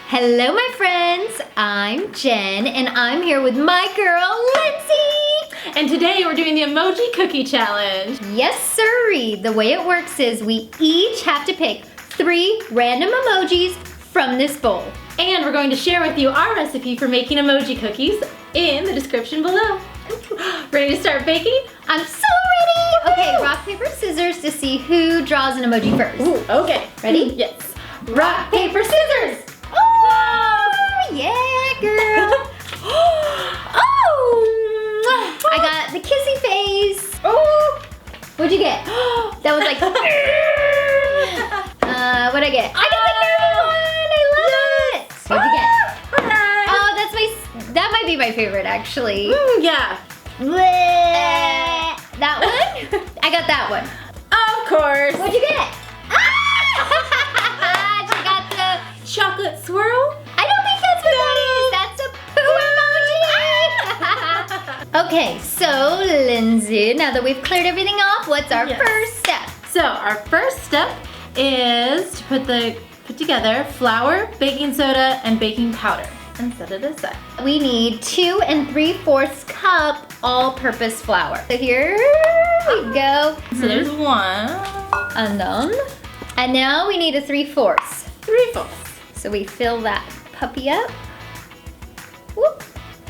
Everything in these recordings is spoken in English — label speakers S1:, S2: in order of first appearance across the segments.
S1: Hello, my friends. I'm Jen, and I'm here with my girl, Lindsey.
S2: And today we're doing the Emoji Cookie Challenge.
S1: Yes, sirree. The way it works is we each have to pick 3 random emojis from this bowl.
S2: And we're going to share with you our recipe for making emoji cookies in the description below. Ready to start baking?
S1: I'm so ready. Okay, rock, paper, scissors to see who draws an emoji first.
S2: Ooh, okay.
S1: Ready?
S2: Yes. Rock, paper, scissors.
S1: Oh, yeah, girl. Oh, I got the kissy face. Oh, what'd you get? That was like, what'd I get? I got the nervous one. I love it. What'd you get? Oh, that might be my favorite, actually.
S2: Yeah.
S1: That one? I got that one.
S2: Of course.
S1: What'd you get? She got the
S2: chocolate swirl?
S1: I don't think that's what that is. That's a poo emoji. Okay, so Lindsey, now that we've cleared everything off, what's our first step?
S2: So our first step is to put together flour, baking soda, and baking powder and set it aside.
S1: We need 2 3/4 cup all-purpose flour. So here we go.
S2: So there's one.
S1: And now we need a 3/4.
S2: 3/4.
S1: So we fill that puppy up. Whoop.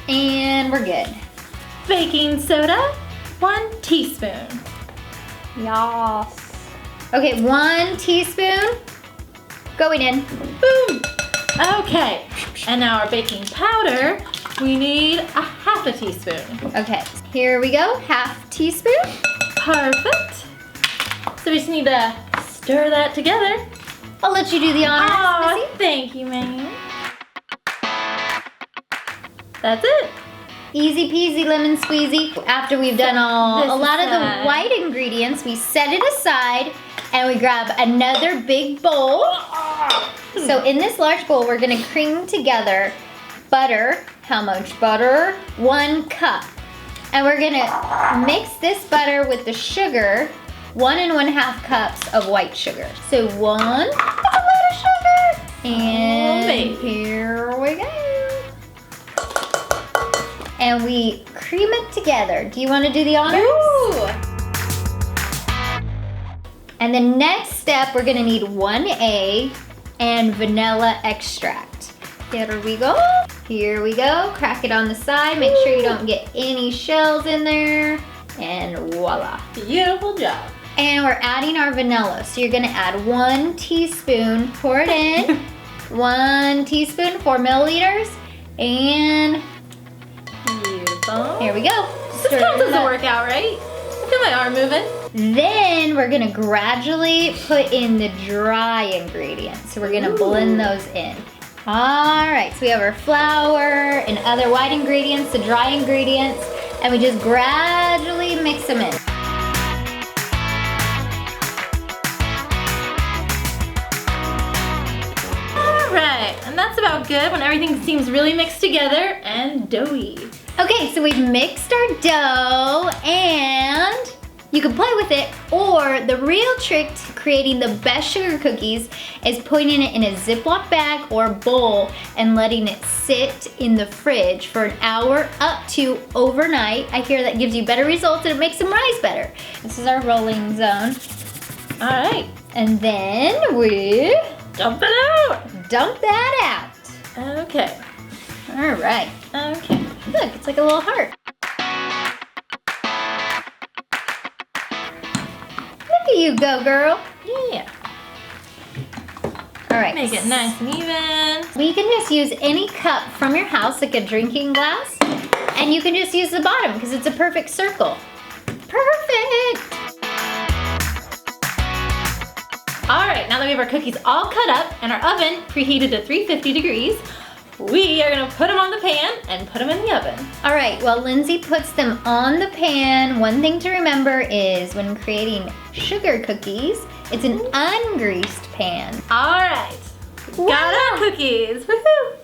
S1: And we're good.
S2: Baking soda, 1 teaspoon.
S1: Yes. Okay, 1 teaspoon going in.
S2: Boom. Okay, and now our baking powder, we need 1/2 teaspoon.
S1: Okay, here we go, 1/2 teaspoon.
S2: Perfect. So we just need to stir that together.
S1: I'll let you do the honors,
S2: Oh,
S1: Missy.
S2: thank you, ma'am. That's it.
S1: Easy peasy lemon squeezy. After we've done a lot of the white ingredients, we set it aside and we grab another big bowl. So in this large bowl, we're gonna cream together butter. How much butter? 1 cup. And we're gonna mix this butter with the sugar, 1 1/2 cups of white sugar. So 1, that's a lot of sugar. And here we go. And we cream it together. Do you want to do the honors?
S2: Ooh.
S1: And the next step, we're gonna need 1 egg and vanilla extract. Here we go. Here we go. Crack it on the side. Make sure you don't get any shells in there. And voila.
S2: Beautiful job.
S1: And we're adding our vanilla. So you're gonna add 1 teaspoon, pour it in. 1 teaspoon, 4 milliliters. And
S2: beautiful.
S1: here we go.
S2: This counts as a workout, right? Look at my arm moving.
S1: Then we're gonna gradually put in the dry ingredients. So we're gonna blend those in. All right, so we have our flour and other white ingredients, the dry ingredients, and we just gradually mix them in.
S2: All right, and that's about good when everything seems really mixed together and doughy.
S1: Okay, so we've mixed our dough and you can play with it, or the real trick to creating the best sugar cookies is putting it in a Ziploc bag or bowl and letting it sit in the fridge for an hour up to overnight. I hear that gives you better results and it makes them rise better. This is our rolling zone.
S2: All right.
S1: And then we
S2: dump it out.
S1: Dump that out.
S2: Okay.
S1: All right.
S2: Okay.
S1: Look, it's like a little heart. Look at you go, girl.
S2: Yeah.
S1: All right.
S2: Make it nice and even.
S1: We can just use any cup from your house, like a drinking glass, and you can just use the bottom because it's a perfect circle. Perfect.
S2: All right, now that we have our cookies all cut up and our oven preheated to 350 degrees, we are gonna put them on the pan and put them in the oven.
S1: All right, well, Lindsey puts them on the pan. One thing to remember is when creating sugar cookies, it's an ungreased pan.
S2: All right, got our cookies, woohoo!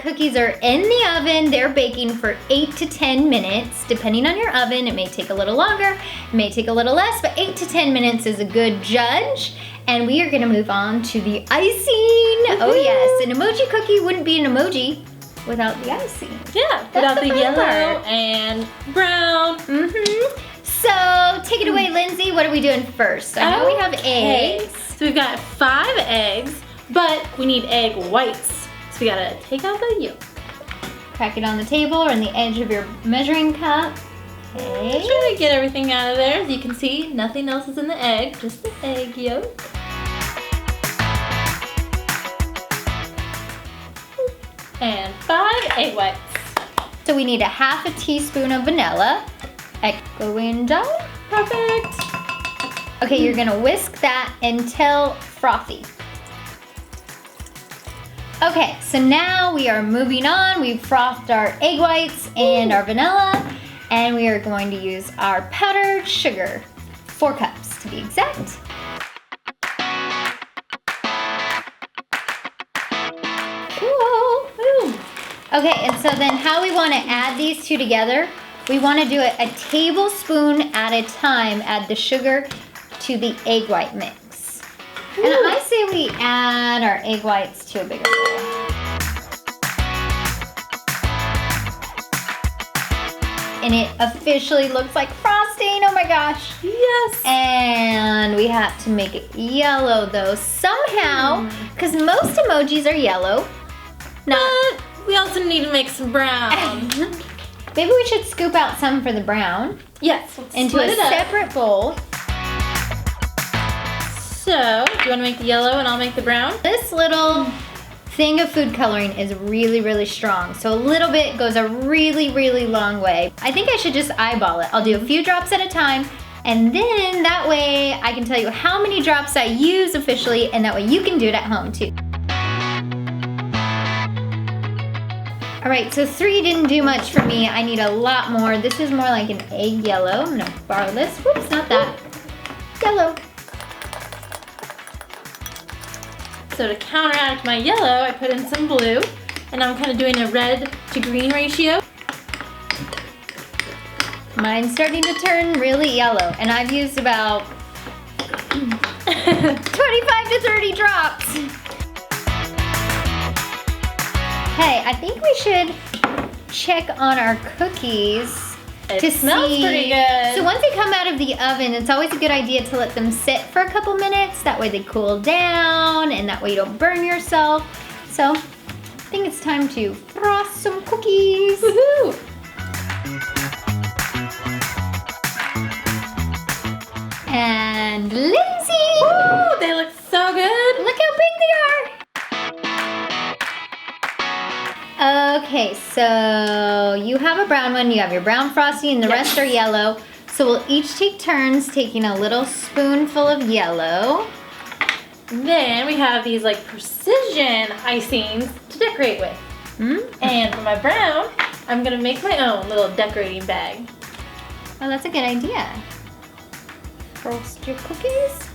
S1: cookies are in the oven. They're baking for 8 to 10 minutes. Depending on your oven, it may take a little longer, it may take a little less, but 8 to 10 minutes is a good judge. And we are gonna move on to the icing. Oh yes, an emoji cookie wouldn't be an emoji without the icing.
S2: Yeah, without the
S1: fun
S2: yellow
S1: part.
S2: and brown.
S1: So take it away, Lindsay. What are we doing first? I know we have eggs.
S2: So we've got 5 eggs, but we need egg whites. So we gotta take out the yolk.
S1: Crack it on the table or on the edge of your measuring cup. Okay.
S2: Try to get everything out of there. As you can see, nothing else is in the egg, just the egg yolk. And 5 egg whites.
S1: So we need a half a teaspoon of vanilla. Going down.
S2: Perfect.
S1: Okay, you're gonna whisk that until frothy. Okay, so now we are moving on. We've frothed our egg whites and our vanilla, and we are going to use our powdered sugar, 4 cups to be exact. Cool. Woo. Okay, and so then how we want to add these two together, we want to do it a tablespoon at a time, add the sugar to the egg white mix. And I say we add our egg whites to a bigger bowl. And it officially looks like frosting, oh my gosh.
S2: Yes.
S1: And we have to make it yellow though, somehow, because most emojis are yellow.
S2: But we also need to make some brown.
S1: Maybe we should scoop out some for the brown
S2: Yes.
S1: into a separate bowl.
S2: So, do you want to make the yellow and I'll make the brown?
S1: This little thing of food coloring is really, really strong. So a little bit goes a really, really long way. I think I should just eyeball it. I'll do a few drops at a time, and then that way I can tell you how many drops I use officially, and that way you can do it at home too. All right, so 3 didn't do much for me. I need a lot more. This is more like an egg yellow. I'm gonna borrow this. Whoops, not that. Yellow.
S2: So to counteract my yellow, I put in some blue, and I'm kind of doing a red to green ratio.
S1: Mine's starting to turn really yellow, and I've used about 25 to 30 drops. Hey, I think we should check on our cookies.
S2: It smells pretty good.
S1: So once they come out of the oven, it's always a good idea to let them sit for a couple minutes. That way they cool down, and that way you don't burn yourself. So I think it's time to frost some cookies.
S2: Woohoo!
S1: And Lindsay!
S2: Woo, they look so good.
S1: Look how big they are! Okay, so you have a brown one, you have your brown frosting, and the rest are yellow. So we'll each take turns taking a little spoonful of yellow.
S2: Then we have these like precision icings to decorate with. And for my brown, I'm gonna make my own little decorating bag.
S1: Oh, that's a good idea. Frost your cookies.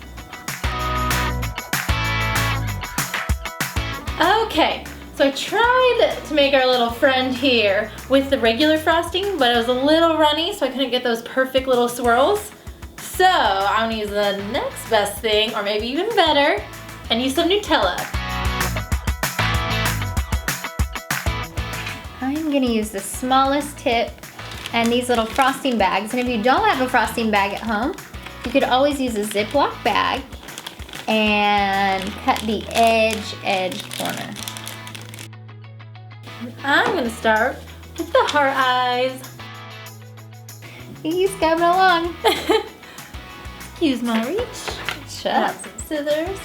S2: Okay, so I tried to make our little friend here with the regular frosting, but it was a little runny, so I couldn't get those perfect little swirls. So I'm gonna use the next best thing, or maybe even better, and use some Nutella.
S1: I'm gonna use the smallest tip and these little frosting bags. And if you don't have a frosting bag at home, you could always use a Ziploc bag and cut the edge corner.
S2: I'm gonna start with the heart eyes.
S1: He's coming along.
S2: Excuse my reach. Grab some scissors.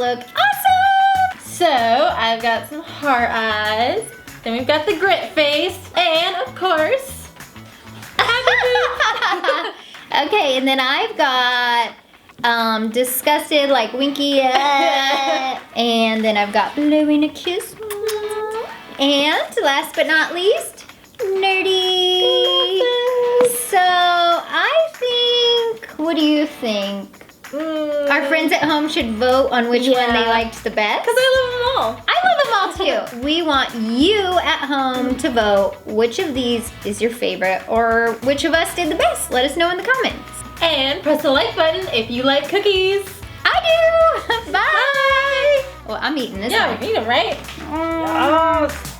S1: look awesome.
S2: So I've got some heart eyes. Then we've got the grit face. And of course, happy poop.
S1: Okay, and then I've got disgusted, like winky, and then I've got blowing a kiss. And last but not least, nerdy. So I think, what do you think? Our friends at home should vote on which one they liked the best.
S2: Because I love them all.
S1: I love them all too. We want you at home to vote which of these is your favorite or which of us did the best. Let us know in the comments.
S2: And press the like button if you like cookies.
S1: I do. Bye. Well, I'm eating this one.
S2: Yeah, we eat them, right?
S1: Yes.